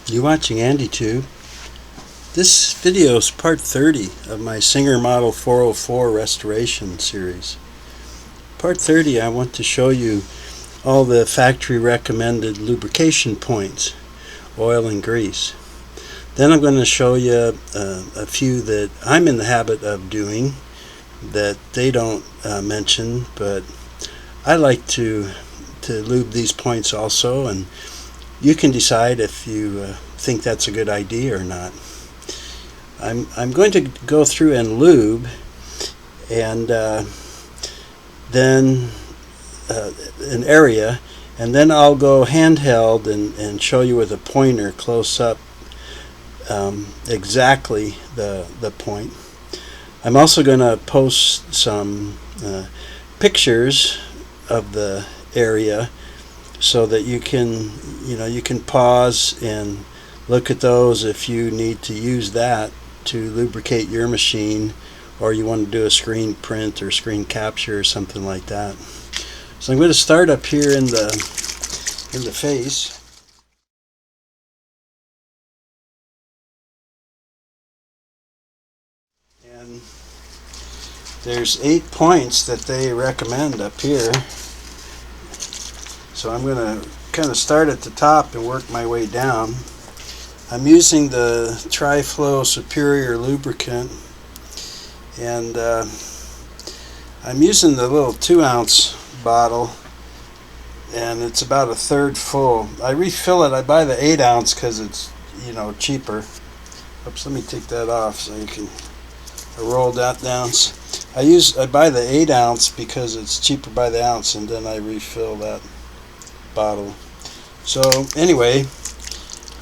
You watching AndyTube? This video is part 30 of my Singer Model 404 restoration series. Part 30, I want to show you all the factory recommended lubrication points, oil and grease. Then I'm going to show you a few that I'm in the habit of doing that they don't mention, but I like to lube these points also, and you can decide if you think that's a good idea or not. I'm going to go through and lube, and then an area, and then I'll go handheld and show you with a pointer close up exactly the point. I'm also going to post some pictures of the area so that you can pause and look at those if you need to use that to lubricate your machine, or you want to do a screen print or screen capture or something like that. So I'm going to start up here in the face. And there's 8 points that they recommend up here. So I'm going to kind of start at the top and work my way down. I'm using the Tri-Flow Superior lubricant, and I'm using the little 2-ounce bottle, and it's about 1/3 full. I refill it. I buy the 8-ounce because it's cheaper. Oops, let me take that off so you can roll that down. I buy the 8-ounce because it's cheaper by the ounce, and then I refill that bottle. So anyway,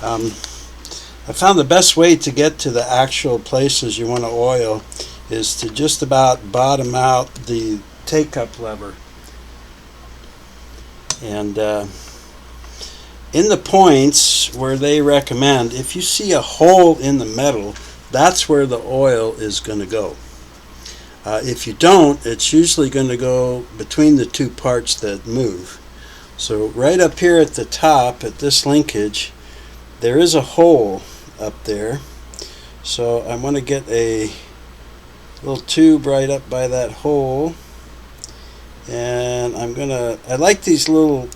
I found the best way to get to the actual places you want to oil is to just about bottom out the take-up lever. And in the points where they recommend, if you see a hole in the metal, that's where the oil is going to go. If you don't, it's usually going to go between the two parts that move. So right up here at the top, at this linkage, there is a hole up there. So I want to get a little tube right up by that hole, and I like these little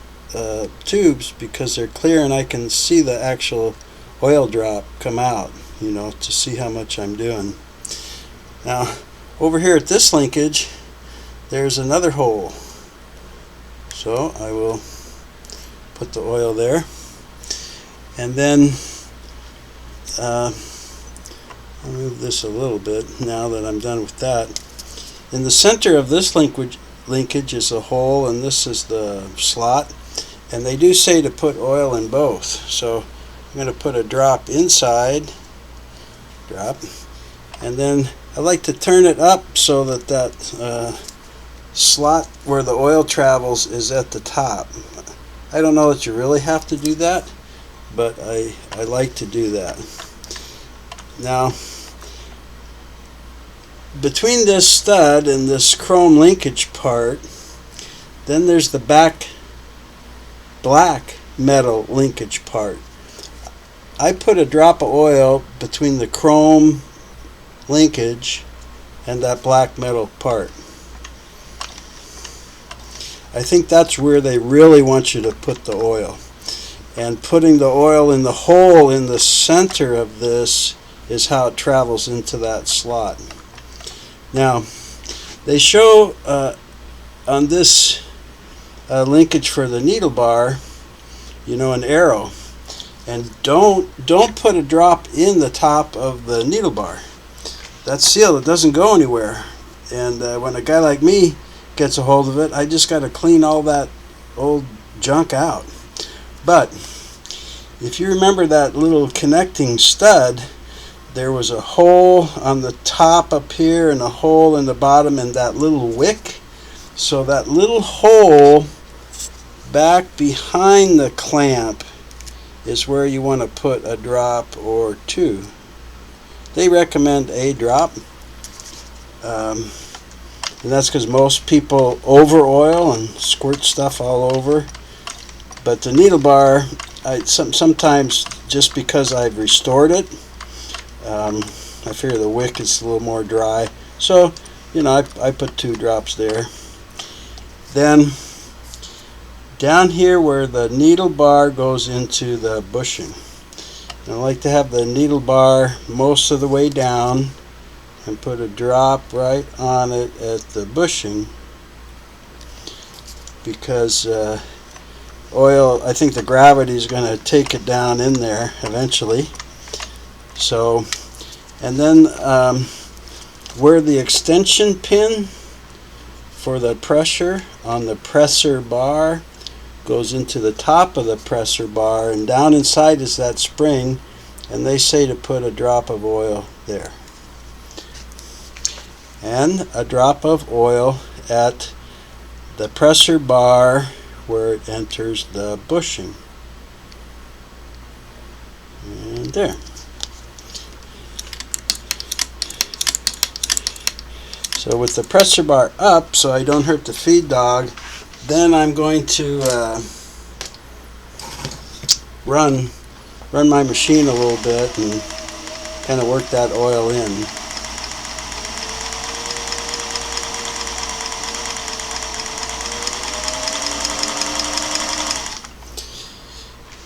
tubes because they're clear and I can see the actual oil drop come out, to see how much I'm doing. Now over here at this linkage, there's another hole. So I will put the oil there, and then I'll move this a little bit now that I'm done with that. In the center of this linkage is a hole, and this is the slot, and they do say to put oil in both. So I'm going to put a drop inside, and then I like to turn it up so that slot where the oil travels is at the top. I don't know that you really have to do that, but I like to do that. Now, between this stud and this chrome linkage part, then there's the back black metal linkage part. I put a drop of oil between the chrome linkage and that black metal part. I think that's where they really want you to put the oil. And putting the oil in the hole in the center of this is how it travels into that slot. Now, they show on this linkage for the needle bar, an arrow. And don't put a drop in the top of the needle bar. That's sealed. It doesn't go anywhere. And when a guy like me gets a hold of it, I just got to clean all that old junk out. But if you remember that little connecting stud, there was a hole on the top up here and a hole in the bottom and that little wick. So that little hole back behind the clamp is where you want to put a drop or two. They recommend a drop. And that's because most people over oil and squirt stuff all over. But the needle bar, I sometimes just because I've restored it. I figure the wick is a little more dry, so you know I put 2 drops there. Then down here where the needle bar goes into the bushing, I like to have the needle bar most of the way down and put a drop right on it at the bushing, because oil, I think the gravity is going to take it down in there eventually. So, and then where the extension pin for the pressure on the presser bar goes into the top of the presser bar, and down inside is that spring, and they say to put a drop of oil there and a drop of oil at the presser bar where it enters the bushing, and there. So with the presser bar up, so I don't hurt the feed dog, then I'm going to run my machine a little bit and kind of work that oil in.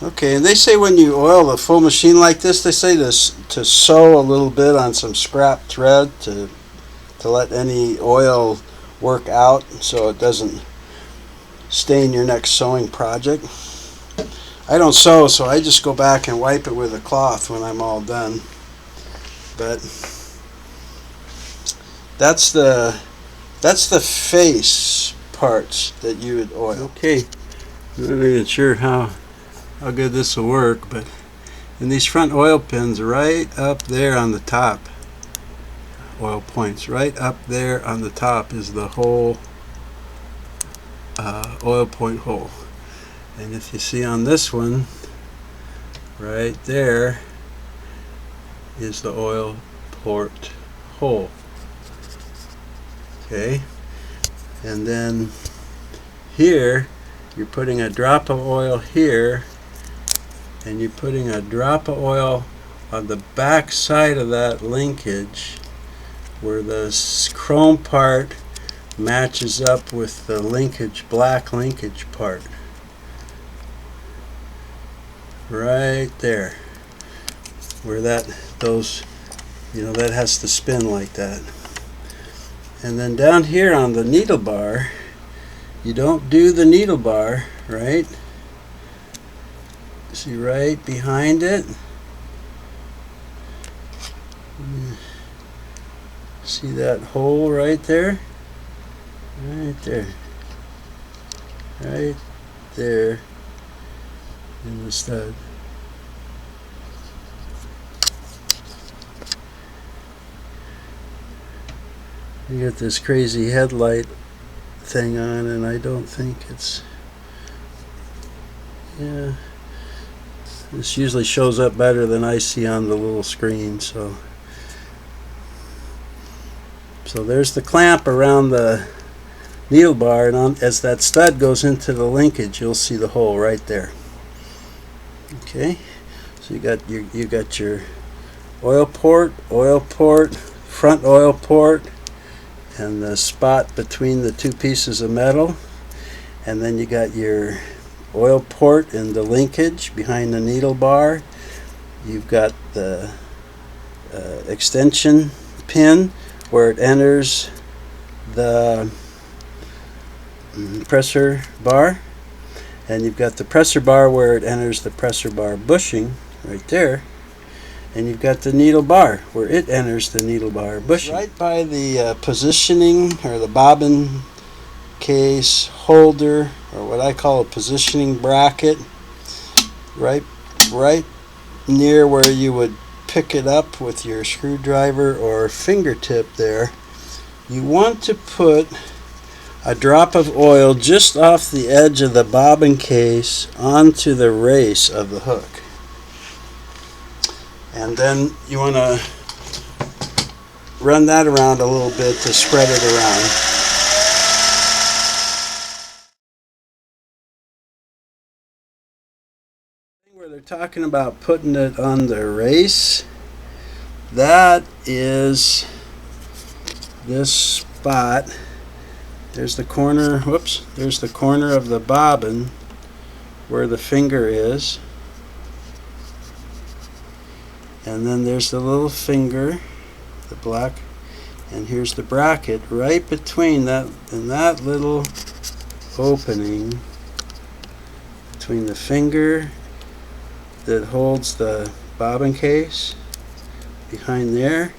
Okay, and they say when you oil a full machine like this, they say to sew a little bit on some scrap thread to let any oil work out so it doesn't stain your next sewing project. I don't sew, so I just go back and wipe it with a cloth when I'm all done. But that's the face parts that you would oil. Okay, I'm not even sure how good this will work, but in these front oil pins right up there on the top, oil points right up there on the top is the whole oil point hole. And if you see on this one, right there is the oil port hole. Okay, and then here you're putting a drop of oil here, and you're putting a drop of oil on the back side of that linkage where the chrome part matches up with the linkage, black linkage part. Right there, where that has to spin like that. And then down here on the needle bar, you don't do the needle bar, right? See right behind it? See that hole right there? Right there. Right there in the stud. You got this crazy headlight thing on, and I don't think it's, yeah, this usually shows up better than I see on the little screen. So there's the clamp around the needle bar, and as that stud goes into the linkage, you'll see the hole right there. Okay, so you got your oil port, front oil port, and the spot between the 2 pieces of metal, and then you got your oil port in the linkage behind the needle bar. You've got the extension pin where it enters the presser bar, and you've got the presser bar where it enters the presser bar bushing right there, and you've got the needle bar where it enters the needle bar bushing. Right by the positioning, or the bobbin case holder, or what I call a positioning bracket, right near where you would pick it up with your screwdriver or fingertip there, you want to put a drop of oil just off the edge of the bobbin case onto the race of the hook. And then you want to run that around a little bit to spread it around. Where they're talking about putting it on the race. That is this spot. There's the corner, whoops, there's the corner of the bobbin where the finger is. And then there's the little finger, the black, and here's the bracket right between that and that little opening between the finger that holds the bobbin case behind there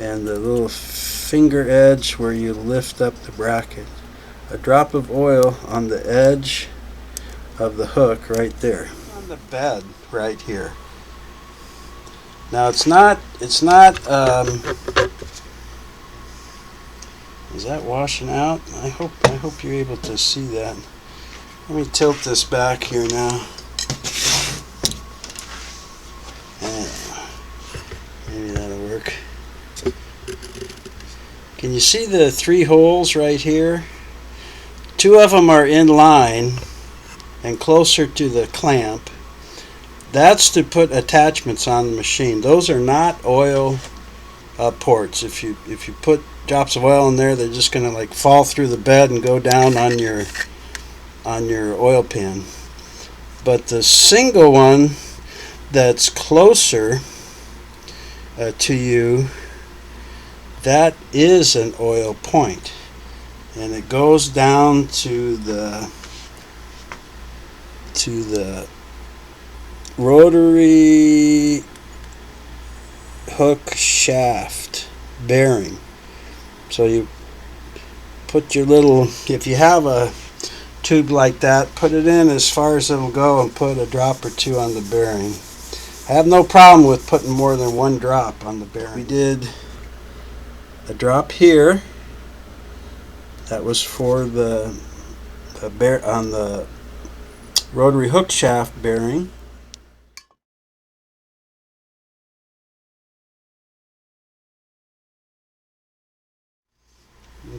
and the little finger edge where you lift up the bracket. A drop of oil on the edge of the hook right there. On the bed right here. Now it's not is that washing out? I hope you're able to see that. Let me tilt this back here now. Maybe that'll work. Can you see the 3 holes right here? 2 of them are in line and closer to the clamp. That's to put attachments on the machine. Those are not oil ports. If you put drops of oil in there, they're just going to like fall through the bed and go down on your oil pan. But the single one that's closer to you, that is an oil point, and it goes down to the rotary hook shaft bearing. So you put your little, if you have a tube like that, put it in as far as it'll go and put a drop or 2 on the bearing. I have no problem with putting more than 1 drop on the bearing. We did a drop here. That was for the on the rotary hook shaft bearing.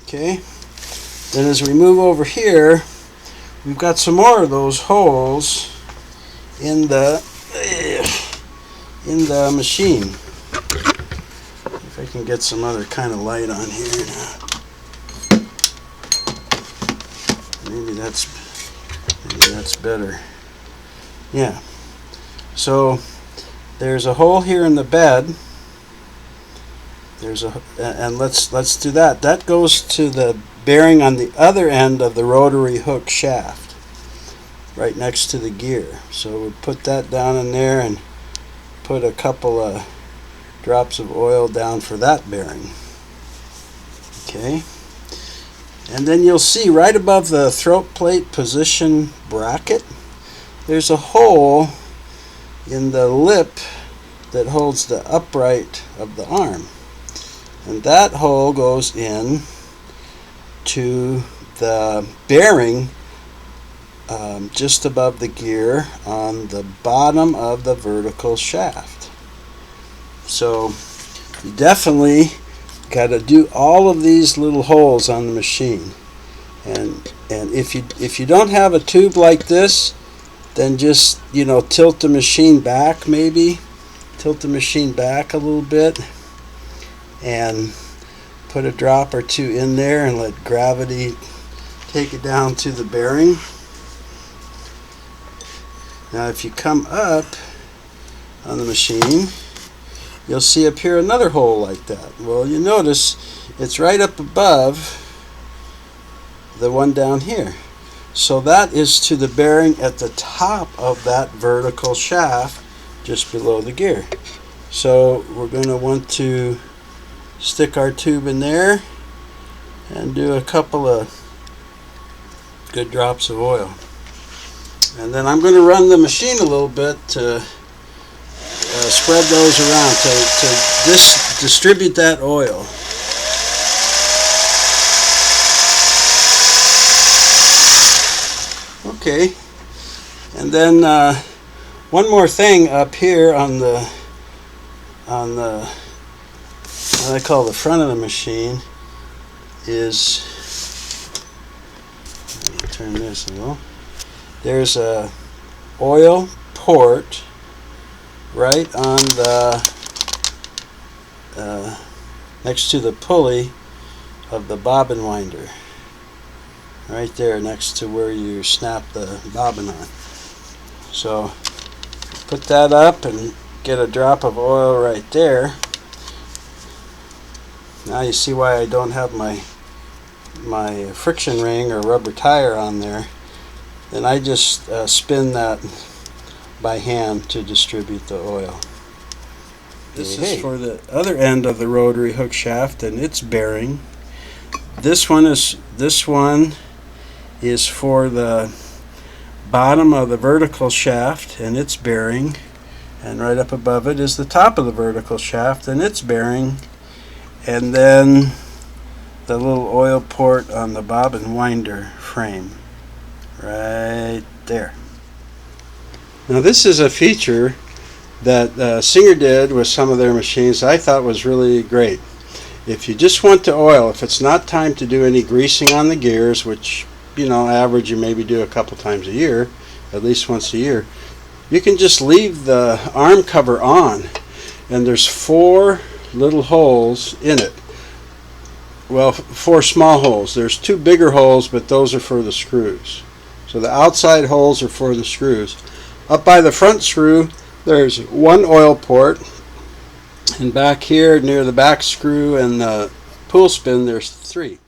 Okay. Then as we move over here, we've got some more of those holes in the machine. If I can get some other kind of light on here now. Maybe that's better. Yeah. So there's a hole here in the bed. And let's do that. That goes to the bearing on the other end of the rotary hook shaft, right next to the gear. So we put that down in there and put a couple of drops of oil down for that bearing. Okay. And then you'll see right above the throat plate position bracket, there's a hole in the lip that holds the upright of the arm. And that hole goes in to the bearing just above the gear on the bottom of the vertical shaft. So you definitely got to do all of these little holes on the machine. And if you don't have a tube like this, then just, tilt the machine back maybe. Tilt the machine back a little bit and put a drop or 2 in there and let gravity take it down to the bearing. Now if you come up on the machine, you'll see up here another hole like that. Well, you notice it's right up above the one down here. So that is to the bearing at the top of that vertical shaft just below the gear. So we're going to want to stick our tube in there and do a couple of good drops of oil. And then I'm going to run the machine a little bit to spread those around to distribute that oil. Okay, and then one more thing up here on the what I call the front of the machine is, let me turn this a little. There's a oil port right on the next to the pulley of the bobbin winder, right there next to where you snap the bobbin on. So put that up and get a drop of oil right there. Now you see why I don't have my friction ring or rubber tire on there. Then I just spin that by hand to distribute the oil. This is for the other end of the rotary hook shaft and its bearing. This one is for the bottom of the vertical shaft and its bearing, and right up above it is the top of the vertical shaft and its bearing, and then the little oil port on the bobbin winder frame right there. Now this is a feature that Singer did with some of their machines I thought was really great. If you just want to oil, if it's not time to do any greasing on the gears, which average you maybe do a couple times a year, at least once a year, you can just leave the arm cover on, and there's 4 little holes in it. Well, 4 small holes. There's 2 bigger holes, but those are for the screws. So the outside holes are for the screws. Up by the front screw, there's 1 oil port, and back here near the back screw and the pull spin, there's 3.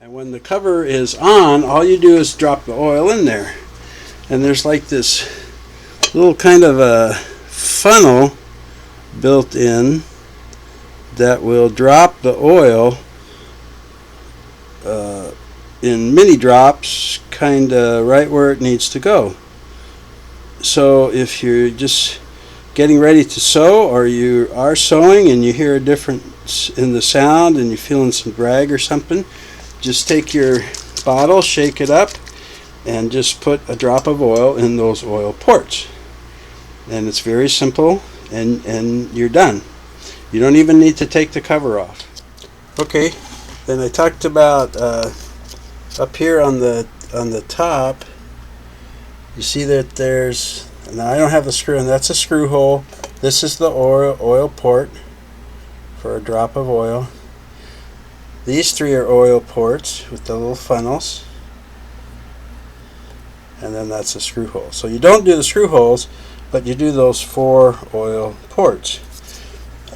And when the cover is on, all you do is drop the oil in there. And there's like this little kind of a funnel built in that will drop the oil in mini drops, kind of right where it needs to go. So if you're just getting ready to sew, or you are sewing and you hear a difference in the sound and you're feeling some drag or something, just take your bottle, shake it up, and just put a drop of oil in those oil ports. And it's very simple, and you're done. You don't even need to take the cover off. Okay, then I talked about up here on the top, you see that there's, now I don't have the screw, and that's a screw hole. This is the oil port for a drop of oil. These 3 are oil ports with the little funnels, and then that's a screw hole. So you don't do the screw holes, but you do those 4 oil ports.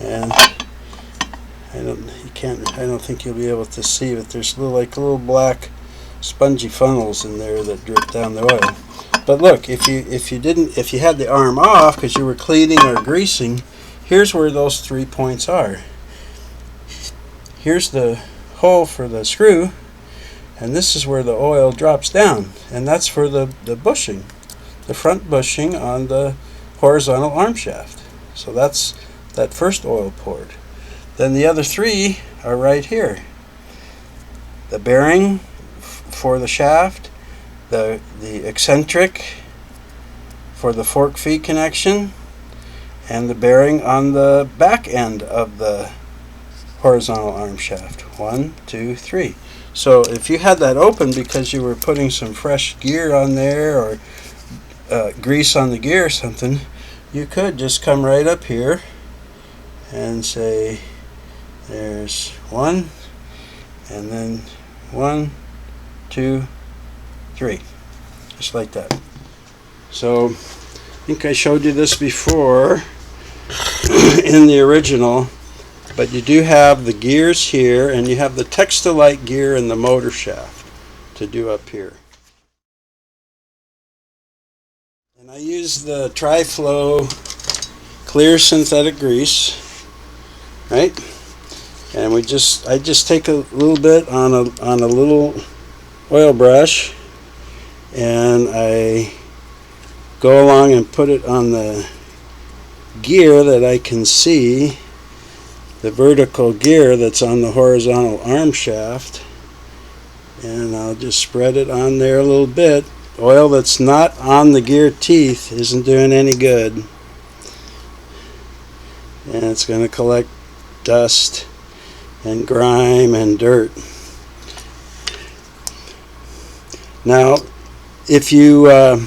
And I don't think you'll be able to see, but there's little black spongy funnels in there that drip down the oil. But look, if you had the arm off because you were cleaning or greasing, here's where those 3 points are. Here's the hole for the screw, and this is where the oil drops down, and that's for the bushing, the front bushing on the horizontal arm shaft. So that's that first oil port. Then the other 3 are right here. The bearing for the shaft, the eccentric for the fork feet connection, and the bearing on the back end of the horizontal arm shaft. 1, 2, 3. So if you had that open because you were putting some fresh gear on there, or grease on the gear or something, you could just come right up here and say there's 1, and then 1, 2, 3, just like that. So I think I showed you this before in the original, but you do have the gears here, and you have the Textilite gear in the motor shaft to do up here. And I use the Tri-Flow clear synthetic grease, right? And I just take a little bit on a little oil brush, and I go along and put it on the gear that I can see, the vertical gear that's on the horizontal arm shaft, and I'll just spread it on there a little bit. Oil that's not on the gear teeth isn't doing any good, and it's going to collect dust and grime and dirt. Now if you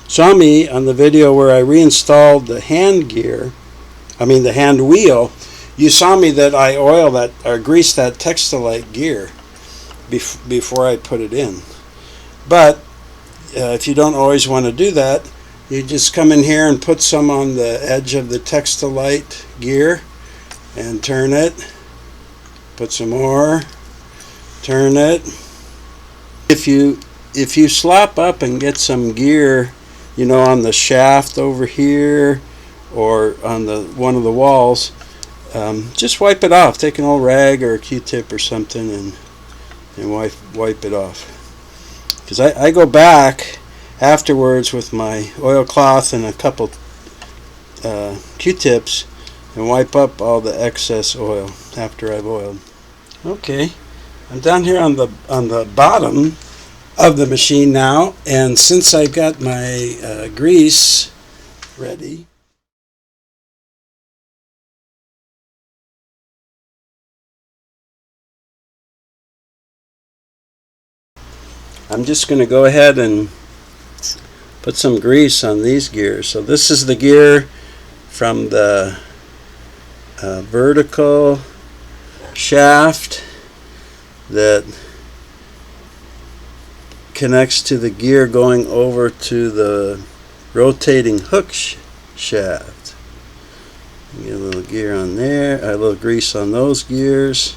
saw me on the video where I reinstalled the hand gear, the hand wheel, you saw me that I oil that or grease that Textilite gear before I put it in. But if you don't always want to do that, you just come in here and put some on the edge of the Textilite gear and turn it. Put some more. Turn it. If you slop up and get some gear, on the shaft over here or on one of the walls, just wipe it off. Take an old rag or a Q-tip or something and wipe it off. Because I go back afterwards with my oilcloth and a couple Q-tips and wipe up all the excess oil after I've oiled. Okay, I'm down here on the bottom of the machine now, and since I've got my grease ready, I'm just going to go ahead and put some grease on these gears. So this is the gear from the vertical shaft that connects to the gear going over to the rotating hook shaft. Get a little gear on there, a little grease on those gears.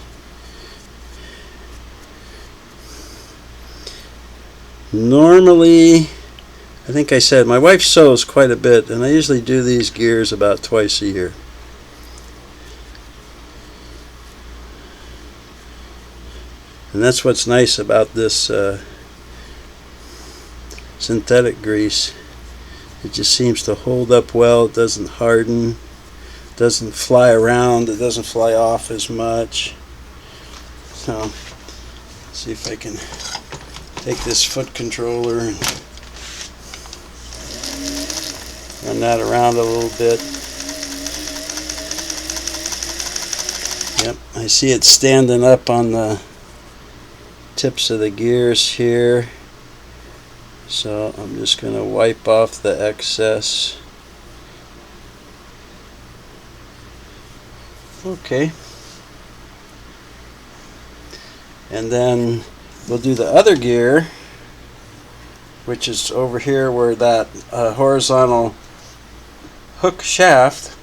Normally, I think I said my wife sews quite a bit, and I usually do these gears about twice a year. And that's what's nice about this synthetic grease. It just seems to hold up well. It doesn't harden, doesn't fly around, it doesn't fly off as much. So, let's see if I can take this foot controller and run that around a little bit. Yep, I see it standing up on the tips of the gears here. So I'm just going to wipe off the excess. Okay. And then we'll do the other gear, which is over here where that horizontal hook shaft,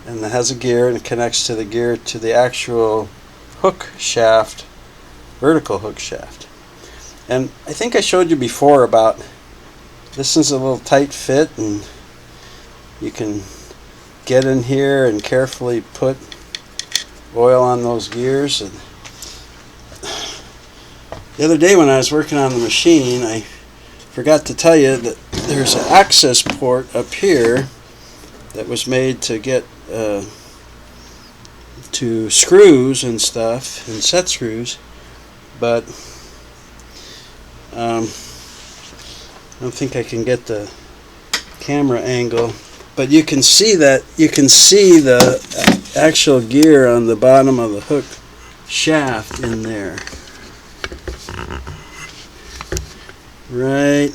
and it has a gear and it connects to the gear to the actual hook shaft, vertical hook shaft. And I think I showed you before about this is a little tight fit, and you can get in here and carefully put oil on those gears. And the other day when I was working on the machine, I forgot to tell you that there's an access port up here that was made to get to screws and stuff, and set screws, but I don't think I can get the camera angle, but you can see the actual gear on the bottom of the hook shaft in there. Right,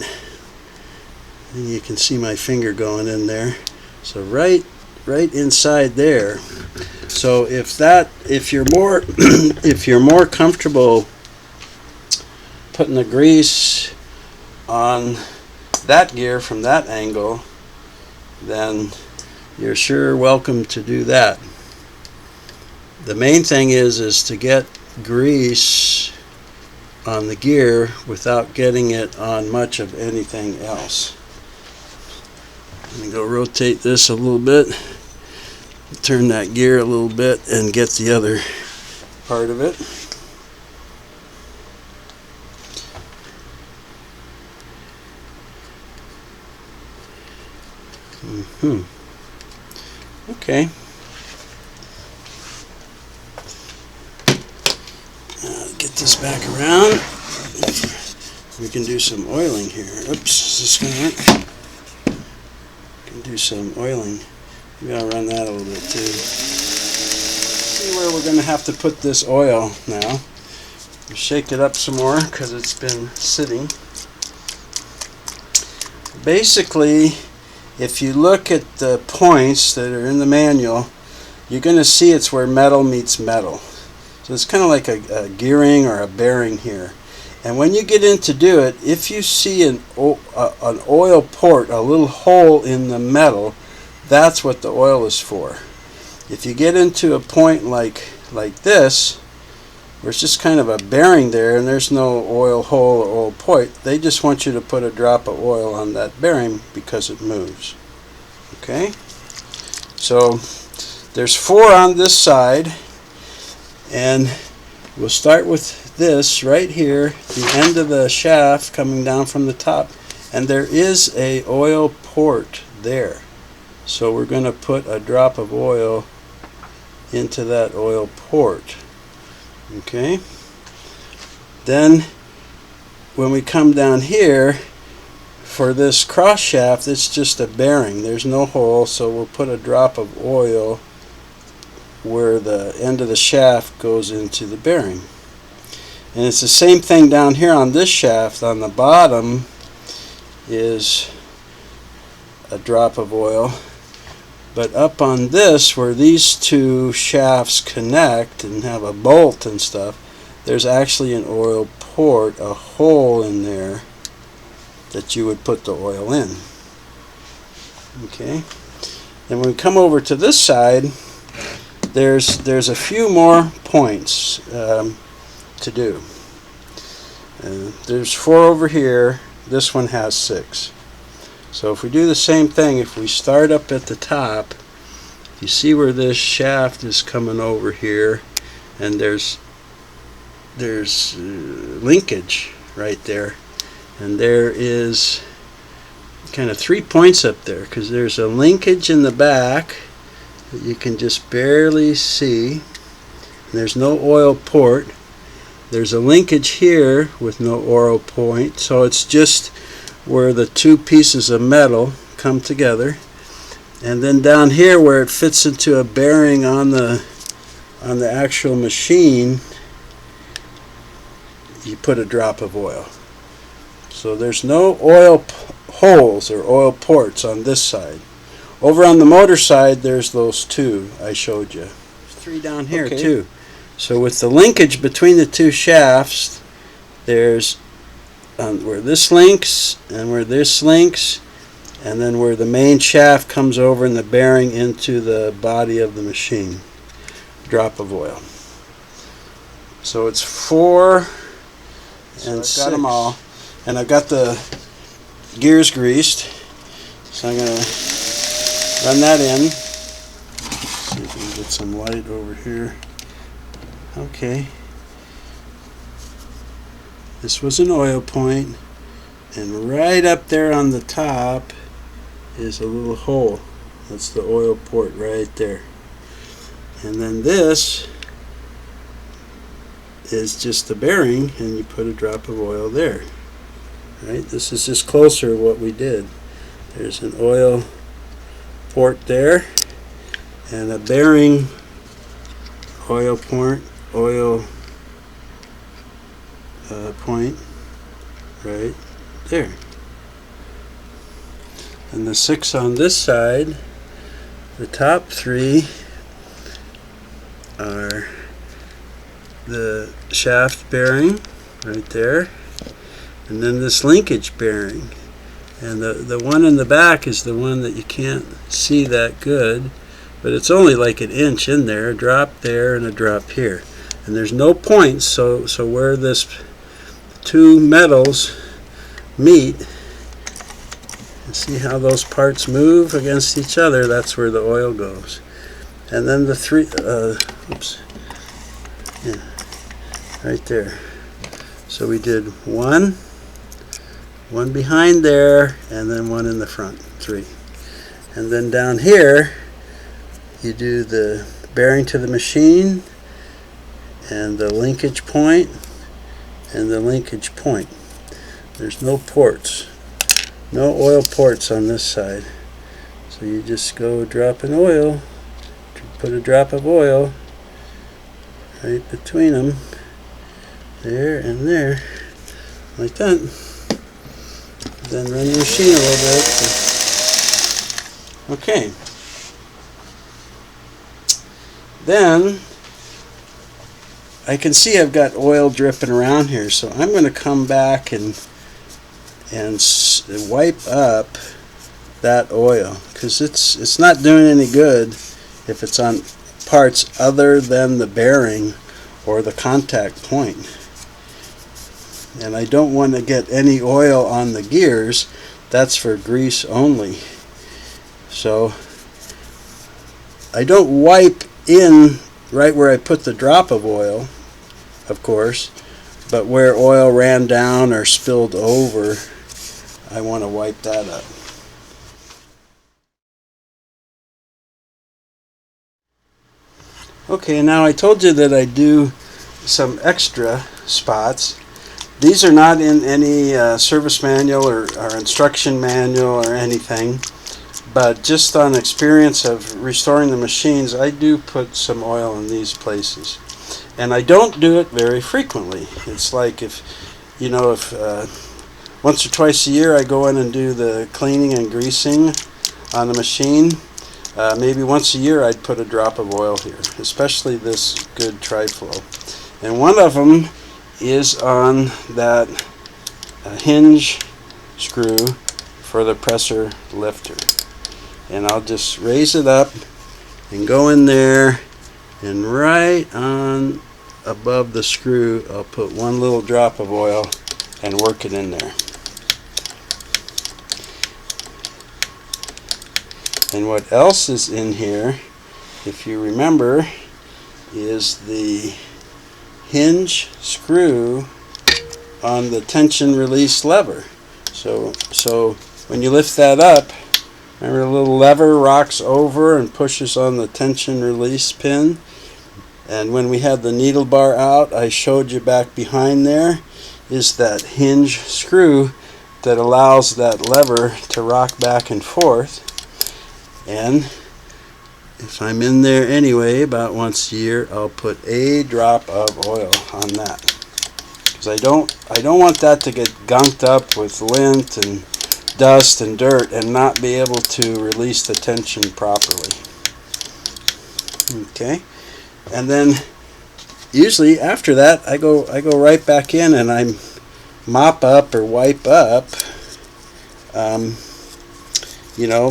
and you can see my finger going in there. So right inside there. So if you're more if you're more comfortable putting the grease on that gear from that angle, then you're sure welcome to do that. The main thing is to get grease on the gear without getting it on much of anything else. I'm going to go rotate this a little bit, turn that gear a little bit, and get the other part of it. Okay. Get this back around. We can do some oiling here. Oops, is this going to work? We can do some oiling. Maybe I'll run that a little bit too. See where we're going to have to put this oil now. Shake it up some more because it's been sitting. basically, if you look at the points that are in the manual, you're going to see it's where metal meets metal. So it's kind of like a gearing or a bearing here. And when you get in to do it, if you see an oil port, a little hole in the metal, that's what the oil is for. If you get into a point like this, where it's just kind of a bearing there and there's no oil hole or oil point, they just want you to put a drop of oil on that bearing because it moves. Okay? So there's 4 on this side, and we'll start with this right here, the end of the shaft coming down from the top, and there is a oil port there. So we're going to put a drop of oil into that oil port. Okay? Then when we come down here for this cross shaft, it's just a bearing. There's no hole, so we'll put a drop of oil where the end of the shaft goes into the bearing. And it's the same thing down here on this shaft. On the bottom is a drop of oil, but up on this, where these two shafts connect and have a bolt and stuff, there's actually an oil port, a hole in there that you would put the oil in. Okay. And when we come over to this side, there's a few more points to do. There's 4 over here. This one has 6. So if we do the same thing, if we start up at the top, you see where this shaft is coming over here, and there's linkage right there, and there is kind of 3 points up there, because there's a linkage in the back that you can just barely see. There's no oil port. There's a linkage here with no oil point, so it's just where the 2 pieces of metal come together. And then down here where it fits into a bearing on the actual machine, you put a drop of oil. So there's no oil holes or oil ports on this side. Over on the motor side, there's those 2 I showed you. 3 down here too. So with the linkage between the 2 shafts, there's where this links and where this links, and then where the main shaft comes over and the bearing into the body of the machine. Drop of oil. So it's 4 and 6. Got them all, and I've got the gears greased. So I'm going to run that in. See if we can get some light over here. Okay. This was an oil point, and right up there on the top is a little hole. That's the oil port right there. And then this is just the bearing, and you put a drop of oil there. Right? This is just closer to what we did. There's an oil port there, and a bearing oil port, point right there. And the 6 on this side, the top 3 are the shaft bearing right there, and then this linkage bearing. And the one in the back is the one that you can't see that good, but it's only like an inch in there, a drop there and a drop here. And there's no points, so where this 2 metals meet, and see how those parts move against each other, that's where the oil goes. And then the 3, right there. So we did 1 behind there, and then 1 in the front, 3. And then down here, you do the bearing to the machine, and the linkage point, and the linkage point. There's no ports, no oil ports on this side. So you just go dropping oil, put a drop of oil right between them, there and there, like that. Then run the machine a little bit. Okay. Then I can see I've got oil dripping around here, so I'm going to come back and wipe up that oil, because it's not doing any good if it's on parts other than the bearing or the contact point. And I don't want to get any oil on the gears. That's for grease only. So I don't wipe in right where I put the drop of oil, of course, but where oil ran down or spilled over, I want to wipe that up. Okay, now I told you that I do some extra spots. These are not in any service manual or instruction manual or anything, but just on experience of restoring the machines, I do put some oil in these places. And I don't do it very frequently. It's like if once or twice a year I go in and do the cleaning and greasing on the machine. Maybe once a year I'd put a drop of oil here, especially this good TriFlow. And one of them is on that hinge screw for the pressure lifter. And I'll just raise it up and go in there, and right on above the screw I'll put one little drop of oil and work it in there. And what else is in here, if you remember, is the hinge screw on the tension release lever. So when you lift that up, remember the little lever rocks over and pushes on the tension release pin. And when we had the needle bar out, I showed you back behind there is that hinge screw that allows that lever to rock back and forth. And if I'm in there anyway, about once a year, I'll put a drop of oil on that, because I don't want that to get gunked up with lint and dust and dirt and not be able to release the tension properly. Okay, and then usually after that I go right back in and I mop up or wipe up,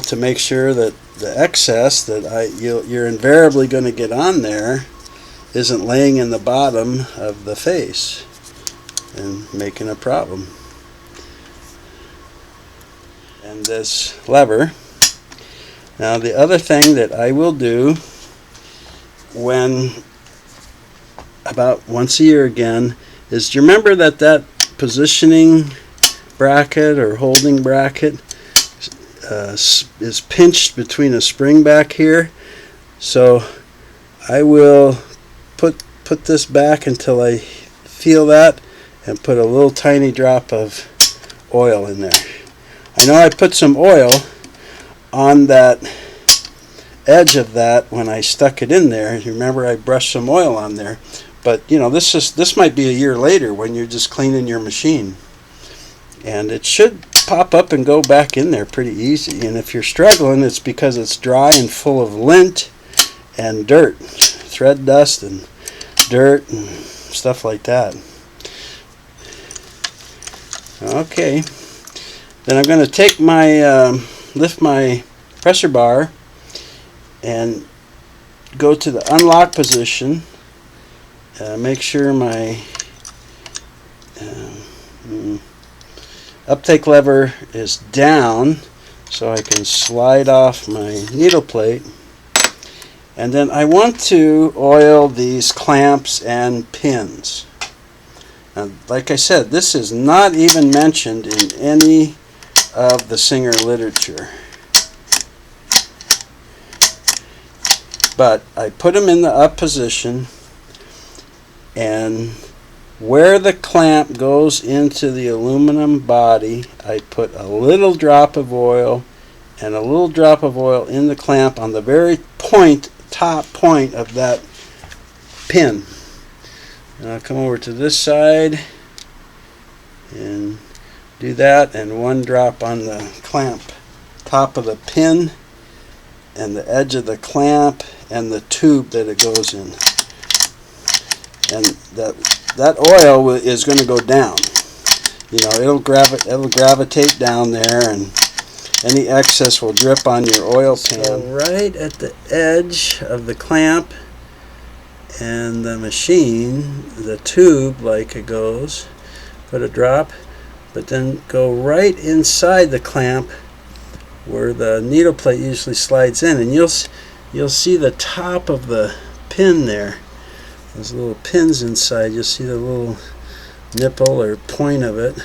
to make sure that the excess that you're invariably going to get on there isn't laying in the bottom of the face and making a problem. And this lever. Now the other thing that I will do when about once a year again is, do you remember that positioning bracket or holding bracket is pinched between a spring back here? So I will put this back until I feel that and put a little tiny drop of oil in there. I know I put some oil on that edge of that when I stuck it in there. Remember, I brushed some oil on there, but this might be a year later when you're just cleaning your machine, and it should pop up and go back in there pretty easy. And if you're struggling, it's because it's dry and full of lint and dirt, thread dust and dirt and stuff like that. Okay, then I'm going to take my lift my pressure bar and go to the unlock position. Make sure my uptake lever is down so I can slide off my needle plate. And then I want to oil these clamps and pins. Now, like I said, this is not even mentioned in any of the Singer literature. But I put them in the up position, and where the clamp goes into the aluminum body, I put a little drop of oil and a little drop of oil in the clamp on the very top point of that pin. And I'll come over to this side and Do that, and 1 drop on the clamp top of the pin and the edge of the clamp and the tube that it goes in. And that oil is going to go down. You know, it'll gravitate down there, and any excess will drip on your oil pan. So right at the edge of the clamp and the machine, the tube, like it goes, put a drop, but then go right inside the clamp where the needle plate usually slides in, and you'll see the top of the pin there. Those little pins inside, you'll see the little nipple or point of it.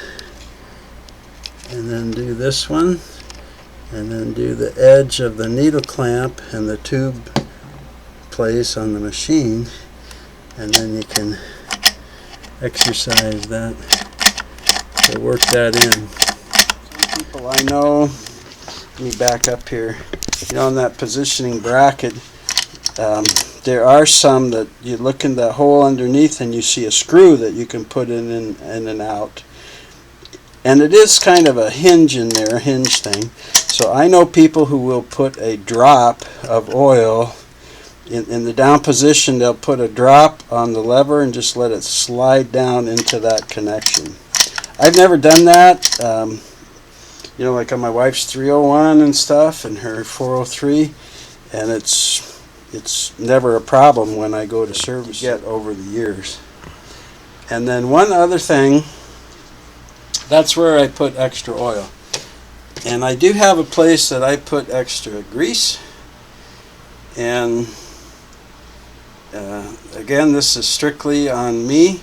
And then do this one, and then do the edge of the needle clamp and the tube place on the machine, and then you can exercise that to work that in. Some people I know, let me back up here, you know, in that positioning bracket, there are some that you look in the hole underneath and you see a screw that you can put in and out. And it is kind of a hinge in there, a hinge thing. So I know people who will put a drop of oil in the down position. They'll put a drop on the lever and just let it slide down into that connection. I've never done that. You know, like on my wife's 301 and stuff, and her 403, and it's never a problem when I go to service yet over the years. And then one other thing, that's where I put extra oil. And I do have a place that I put extra grease. And again, this is strictly on me.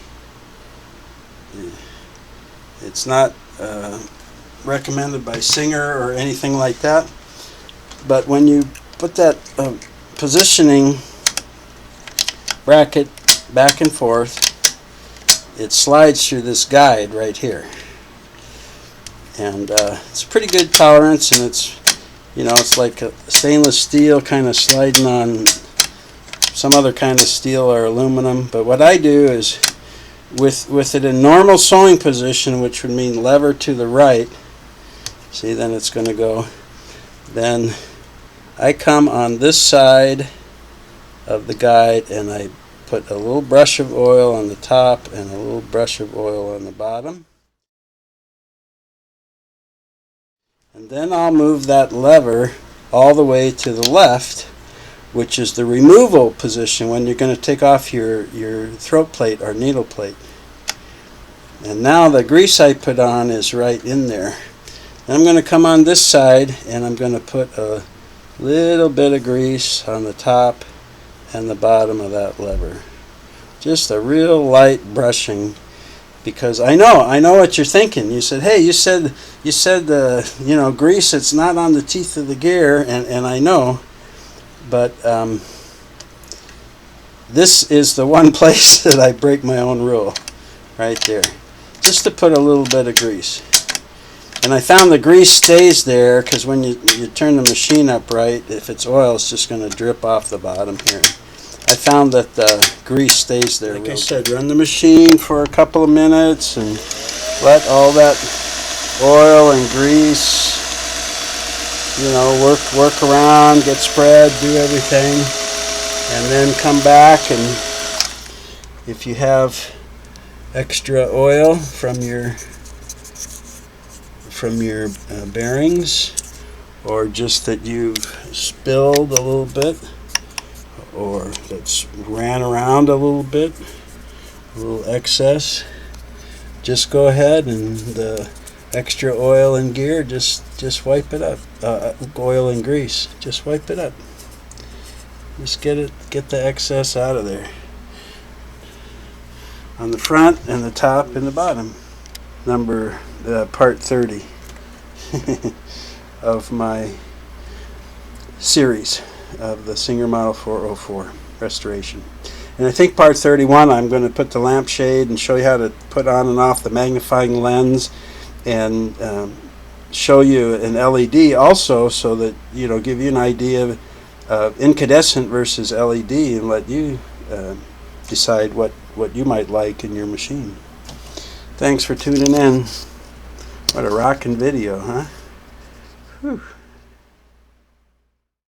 It's not recommended by Singer or anything like that. But when you put that positioning bracket back and forth, it slides through this guide right here. And it's a pretty good tolerance, and it's, you know, it's like a stainless steel kind of sliding on some other kind of steel or aluminum. But what I do is with it in normal sewing position, which would mean lever to the right, see, then it's going to go, then I come on this side of the guide and I put a little brush of oil on the top and a little brush of oil on the bottom. And then I'll move that lever all the way to the left, which is the removal position when you're going to take off your throat plate or needle plate. And now the grease I put on is right in there. And I'm going to come on this side and I'm going to put a little bit of grease on the top and the bottom of that lever. Just a real light brushing, because I know what you're thinking. You said, hey, you said you know, grease, it's not on the teeth of the gear, and I know, but this is the one place that I break my own rule, right there, just to put a little bit of grease. And I found the grease stays there because when you turn the machine up right, if it's oil, it's just going to drip off the bottom here. I found that the grease stays there. Like I said, run the machine for a couple of minutes and let all that oil and grease, you know, work around, get spread, do everything, and then come back. And if you have extra oil from your bearings, or just that you've spilled a little bit, or that's ran around a little bit, a little excess, just go ahead and the extra oil and gear, just wipe it up. Oil and grease, just wipe it up. Just get the excess out of there. On the front and the top and the bottom. Part 30 of my series of the Singer Model 404 restoration. And I think part 31 I'm going to put the lampshade and show you how to put on and off the magnifying lens, and show you an LED also, so that, you know, give you an idea of incandescent versus LED, and let you decide what you might like in your machine. Thanks for tuning in. What a rockin' video, huh? Whew.